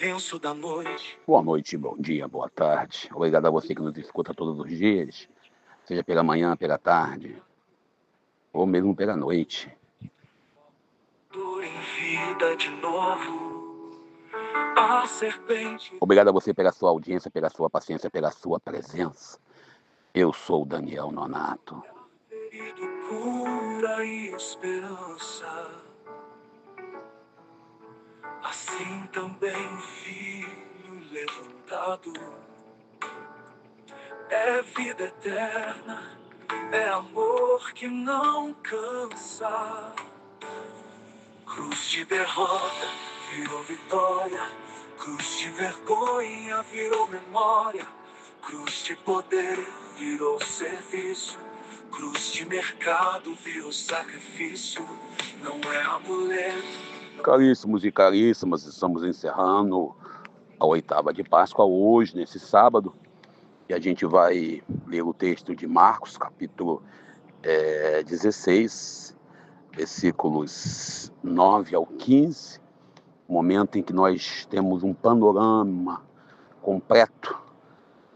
silêncio da noite. Boa noite, bom dia, boa tarde. Obrigado a você que nos escuta todos os dias, seja pela manhã, pela tarde, ou mesmo pela noite. Dor em vida de novo. A serpente. Obrigado a você pela sua audiência, pela sua paciência, pela sua presença. Eu sou o Daniel Nonato. Ferido, cura e esperança. Assim também o filho levantado. É vida eterna, é amor que não cansa. Cruz de derrota virou vitória, cruz de vergonha virou memória, cruz de poder virou serviço, cruz de mercado virou sacrifício. Não é amuleto. Caríssimos e caríssimas, estamos encerrando a oitava de Páscoa hoje, nesse sábado, e a gente vai ler o texto de Marcos, capítulo 16, versículos 9 ao 15, momento em que nós temos um panorama completo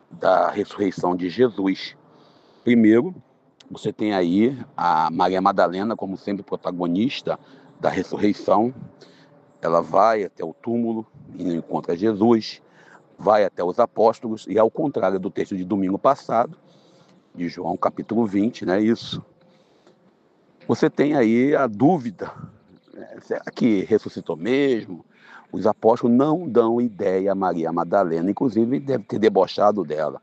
da ressurreição de Jesus. Primeiro, você tem aí a Maria Madalena, como sempre, protagonista da ressurreição. Ela vai até o túmulo e encontra Jesus, vai até os apóstolos, e ao contrário do texto de domingo passado, de João capítulo 20, né, isso. Você tem aí a dúvida, né, será que ressuscitou mesmo? Os apóstolos não dão ideia a Maria Madalena, inclusive deve ter debochado dela.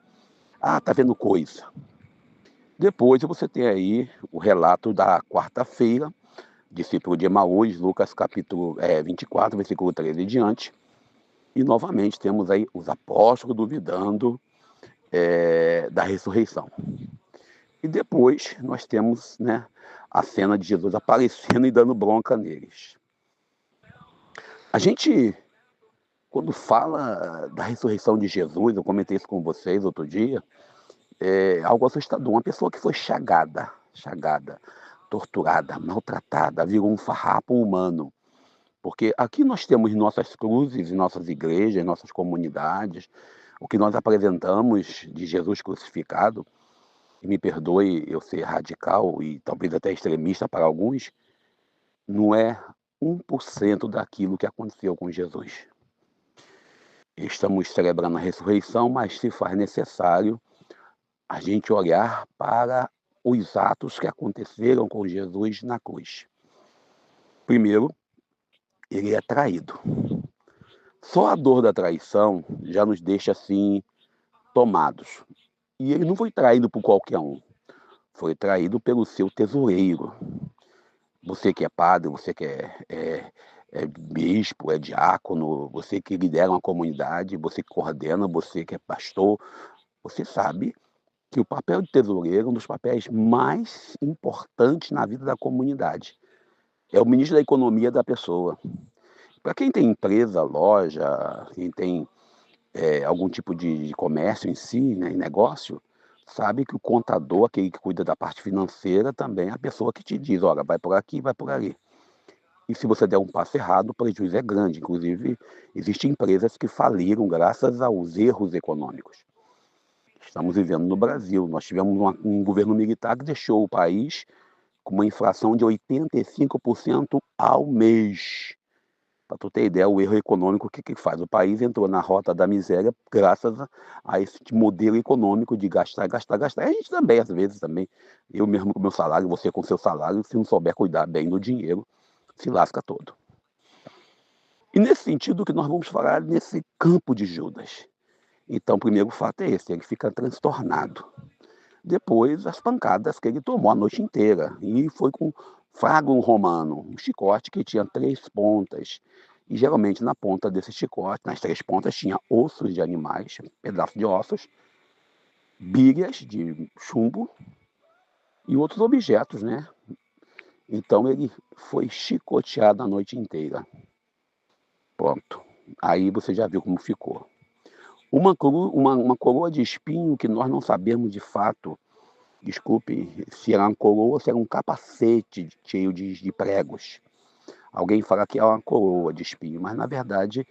Ah, tá vendo coisa. Depois você tem aí o relato da quarta-feira, discípulo de Emaús, Lucas capítulo 24, versículo 13 e diante. E novamente temos aí os apóstolos duvidando da ressurreição. E depois nós temos, né, a cena de Jesus aparecendo e dando bronca neles. A gente, quando fala da ressurreição de Jesus, eu comentei isso com vocês outro dia, é algo assustador. Uma pessoa que foi chagada, torturada, maltratada, virou um farrapo humano. Porque aqui nós temos nossas cruzes, nossas igrejas, nossas comunidades, o que nós apresentamos de Jesus crucificado, e me perdoe eu ser radical e talvez até extremista para alguns, não é 1% daquilo que aconteceu com Jesus. Estamos celebrando a ressurreição, mas se faz necessário a gente olhar para os atos que aconteceram com Jesus na cruz. Primeiro, ele é traído. Só a dor da traição já nos deixa assim tomados. E ele não foi traído por qualquer um. Foi traído pelo seu tesoureiro. Você que é padre, você que é bispo, é diácono, você que lidera uma comunidade, você que coordena, você que é pastor, você sabe que o papel de tesoureiro é um dos papéis mais importantes na vida da comunidade. É o ministro da economia da pessoa. Para quem tem empresa, loja, quem tem algum tipo de comércio em si, né, negócio, sabe que o contador, aquele que cuida da parte financeira, também é a pessoa que te diz, olha, vai por aqui, vai por ali. E se você der um passo errado, o prejuízo é grande. Inclusive, existem empresas que faliram graças aos erros econômicos. Estamos vivendo no Brasil. Nós tivemos um governo militar que deixou o país com uma inflação de 85% ao mês. Para tu ter ideia, o erro econômico, o que faz? O país entrou na rota da miséria graças a esse modelo econômico de gastar, gastar, gastar. E a gente também, às vezes, também, eu mesmo com o meu salário, você com o seu salário, se não souber cuidar bem do dinheiro, se lasca todo. E nesse sentido que nós vamos falar nesse campo de Judas. Então, o primeiro fato é esse, ele fica transtornado. Depois, as pancadas que ele tomou a noite inteira. E foi com fragum romano, um chicote que tinha 3 pontas. E geralmente na ponta desse chicote, nas 3 pontas, tinha ossos de animais, pedaços de ossos, bilhas de chumbo e outros objetos, né? Então ele foi chicoteado a noite inteira. Pronto. Aí você já viu como ficou. Uma coroa de espinho que nós não sabemos de fato, desculpe, se era uma coroa ou se era um capacete cheio de pregos. Alguém fala que é uma coroa de espinho, mas na verdade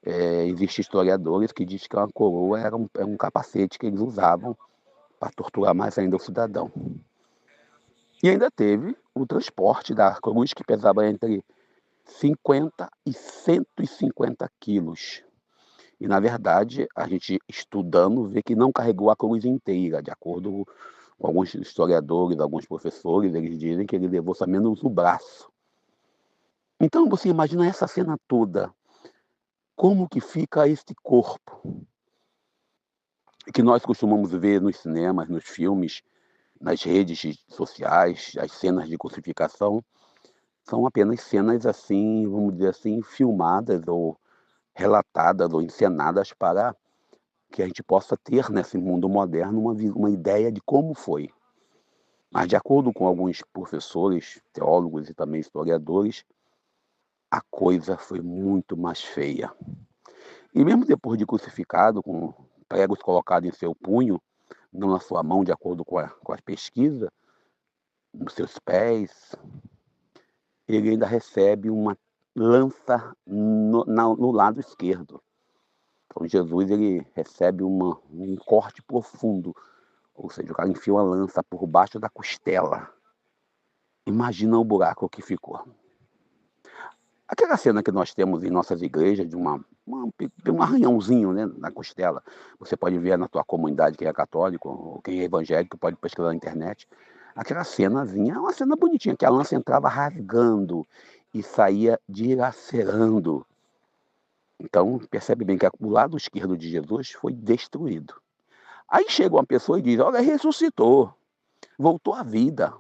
Existem historiadores que dizem que uma coroa era um capacete que eles usavam para torturar mais ainda o cidadão. E ainda teve o transporte da cruz, que pesava entre 50 e 150 quilos. E, na verdade, a gente estudando vê que não carregou a cruz inteira, de acordo com alguns historiadores, alguns professores, eles dizem que ele levou só menos o braço. Então você imagina essa cena toda, como que fica esse corpo, que nós costumamos ver nos cinemas, nos filmes, nas redes sociais, as cenas de crucificação, são apenas cenas assim, vamos dizer assim, filmadas ou relatadas ou encenadas para que a gente possa ter nesse mundo moderno uma ideia de como foi. Mas de acordo com alguns professores, teólogos e também historiadores, a coisa foi muito mais feia. E mesmo depois de crucificado, com pregos colocados em seu punho, não na sua mão, de acordo com a pesquisa, nos seus pés, ele ainda recebe uma lança no lado esquerdo. Então Jesus ele recebe um corte profundo, ou seja, o cara enfia uma lança por baixo da costela. Imagina o buraco que ficou. Aquela cena que nós temos em nossas igrejas de um arranhãozinho, né, na costela, você pode ver na tua comunidade quem é católico ou quem é evangélico, pode pesquisar na internet. Aquela cenazinha é uma cena bonitinha, que a lança entrava rasgando e saía dilacerando. Então, percebe bem que o lado esquerdo de Jesus foi destruído. Aí chega uma pessoa e diz: olha, ressuscitou, voltou à vida.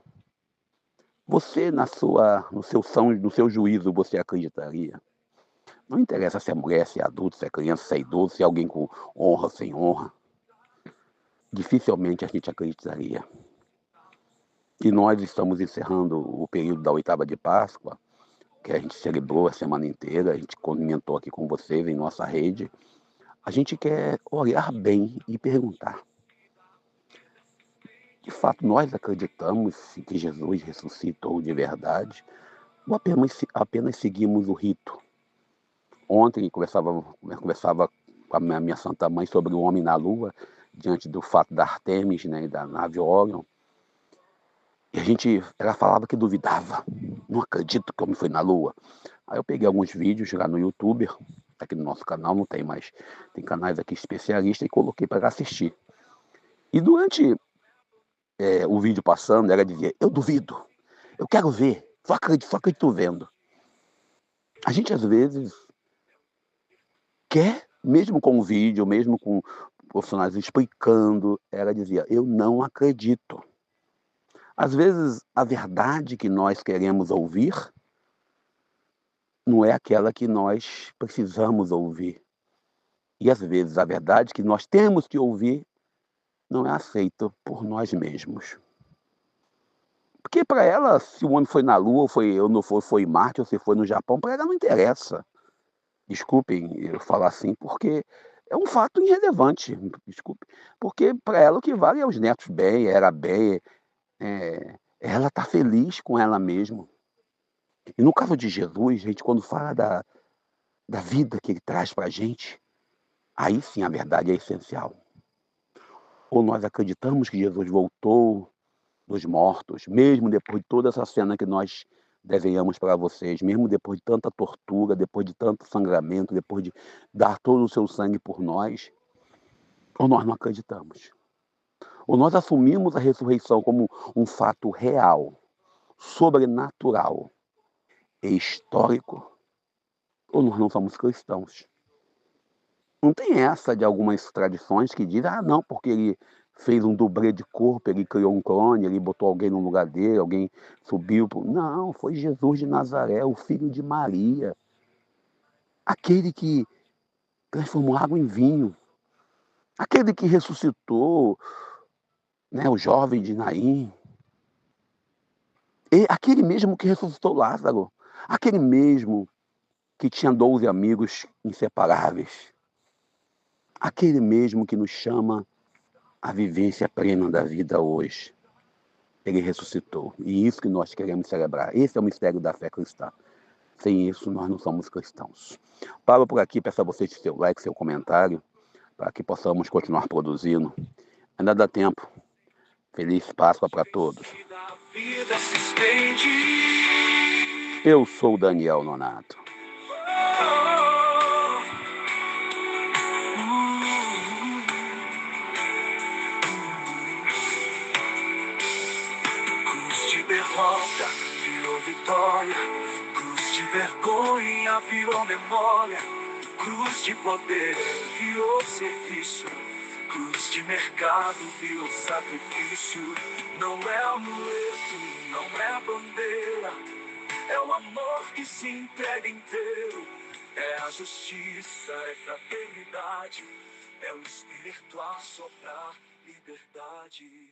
Você, no seu juízo, você acreditaria? Não interessa se é mulher, se é adulto, se é criança, se é idoso, se é alguém com honra, sem honra. Dificilmente a gente acreditaria. E nós estamos encerrando o período da oitava de Páscoa, que a gente celebrou a semana inteira, a gente comentou aqui com vocês em nossa rede. A gente quer olhar bem e perguntar: de fato, nós acreditamos que Jesus ressuscitou de verdade? Ou apenas seguimos o rito? Ontem conversava com a minha santa mãe sobre o homem na lua, diante do fato da Artemis, né, e da nave Orion. E ela falava que duvidava. Não acredito que o homem foi na lua. Aí eu peguei alguns vídeos lá no YouTube, aqui no nosso canal não tem mais, tem canais aqui especialistas, e coloquei para assistir. E durante o vídeo passando, ela dizia: eu duvido, eu quero ver, só acredito vendo. A gente às vezes quer, mesmo com o vídeo, mesmo com profissionais explicando, ela dizia: eu não acredito. Às vezes a verdade que nós queremos ouvir não é aquela que nós precisamos ouvir. E às vezes a verdade que nós temos que ouvir não é aceita por nós mesmos. Porque para ela, se o homem foi na Lua, ou não foi em Marte, ou se foi no Japão, para ela não interessa. Desculpem eu falar assim, porque é um fato irrelevante, desculpe. Porque para ela o que vale é os netos bem, ela bem, ela está feliz com ela mesma. E no caso de Jesus, gente, quando fala da vida que ele traz para a gente, aí sim a verdade é essencial. Ou nós acreditamos que Jesus voltou dos mortos, mesmo depois de toda essa cena que nós desenhamos para vocês, mesmo depois de tanta tortura, depois de tanto sangramento, depois de dar todo o seu sangue por nós, ou nós não acreditamos. Ou nós assumimos a ressurreição como um fato real, sobrenatural e histórico, ou nós não somos cristãos. Não tem essa de algumas tradições que dizem: ah, não, porque ele fez um dublê de corpo, ele criou um clone, ele botou alguém no lugar dele, alguém subiu. Não, foi Jesus de Nazaré, o filho de Maria, aquele que transformou água em vinho, aquele que ressuscitou, né, o jovem de Naim, e aquele mesmo que ressuscitou Lázaro, aquele mesmo que tinha 12 amigos inseparáveis, aquele mesmo que nos chama à vivência plena da vida hoje. Ele ressuscitou. E isso que nós queremos celebrar. Esse é o mistério da fé cristã. Sem isso, nós não somos cristãos. Paro por aqui, peço a você seu like, seu comentário, para que possamos continuar produzindo. Ainda dá tempo. Feliz Páscoa para todos. A vida se estende. Eu sou Daniel Nonato. Cruz de derrota virou vitória, cruz de vergonha virou memória, cruz de poder virou serviço, cruz de mercado virou sacrifício. Não é amuleto, não é bandeira, é o amor que se entrega inteiro. É a justiça, é fraternidade, é o Espírito a soprar liberdade.